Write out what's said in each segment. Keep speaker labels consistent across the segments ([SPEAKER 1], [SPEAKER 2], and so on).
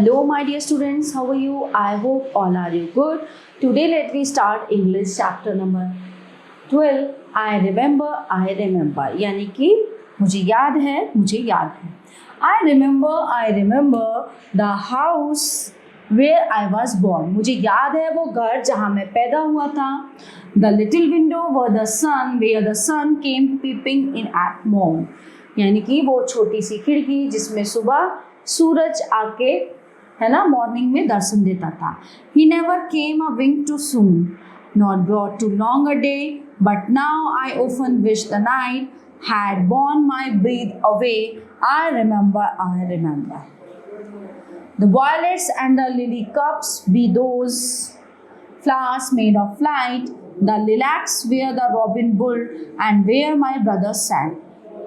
[SPEAKER 1] Hello my dear students, how are you? I hope all are you good. Today let me start English chapter number 12. I remember यानी कि मुझे याद है. I remember the house where I was born. मुझे याद है वो घर जहाँ मैं पैदा हुआ था. The little window where the sun came peeping in at morn. यानी कि वो छोटी सी खिड़की जिसमें सुबह सूरज आके है ना मॉर्निंग में दर्शन देता था. He never came a wink too soon, nor brought too long a day, but now I often wish the night had borne my breath away. I remember. The violets and the lily cups be those flowers made of light. The lilacs where the robin bull and where my brother sat.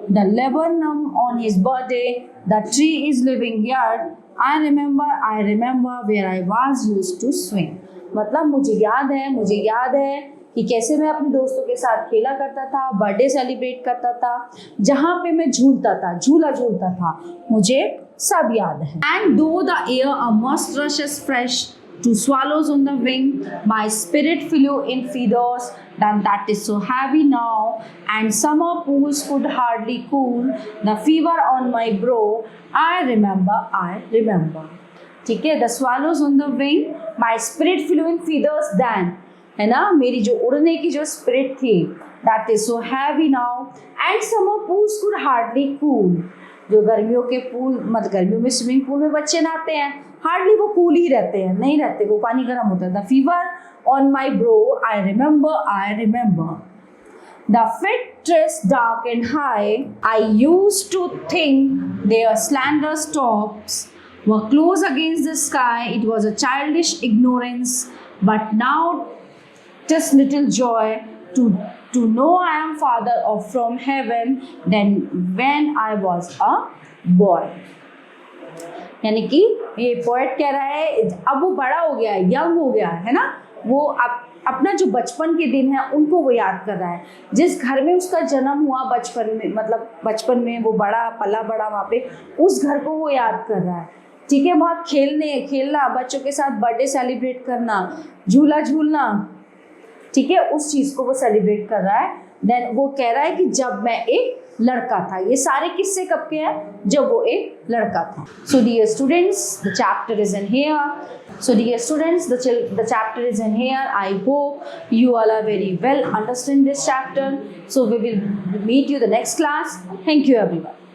[SPEAKER 1] The laburnum on his birthday, the tree is living yet. I remember where I was used to swing. मतलब मुझे याद है कि कैसे मैं अपने दोस्तों के साथ खेला करता था, बर्थडे सेलिब्रेट करता था, जहाँ पे मैं झूला झूलता था, मुझे सब याद है. And though the air a must rushes fresh to swallows on the wing, my spirit flew in feathers, then that is so heavy now, and summer pools could hardly cool the fever on my brow. I remember. ठीक है, the swallows on the wing, my spirit flew in feathers then, है ना, मेरी जो उड़ने की जो spirit थी, that is so heavy now, and summer pools could hardly cool. जो गर्मियों के पूल मतलब गर्मियों में स्विमिंग पूल में बच्चे नहाते हैं, हार्डली वो कूल ही रहते हैं, नहीं रहते, वो पानी गर्म होता है. The fever on my bro, I remember. The fit dress dark and high, I used to think their slender tops were close against the sky. It was a childish ignorance, but now 'tis little joy to know I am father of from heaven than when I was a boy. यानी कि ये poet कह रहा है अब वो बड़ा हो गया है, यंग हो गया है ना, वो अपना जो बचपन के दिन है उनको वो याद कर रहा है. जिस घर में उसका जन्म हुआ बचपन में वो पला बड़ा वहाँ पे, उस घर को वो याद कर रहा है. ठीक है, वहाँ खेलना, बच्चों के साथ बर्थडे सेलिब्रेट करना, झूला झूलना, ठीक है, उस चीज़ को वो सेलिब्रेट कर रहा है. देन वो कह रहा है कि जब मैं एक लड़का था. ये सारे किस्से कब के हैं? जब वो एक लड़का था. So dear students, the chapter is in here. I hope you all are very well understand this chapter. So we will meet you the next class. Thank you everyone.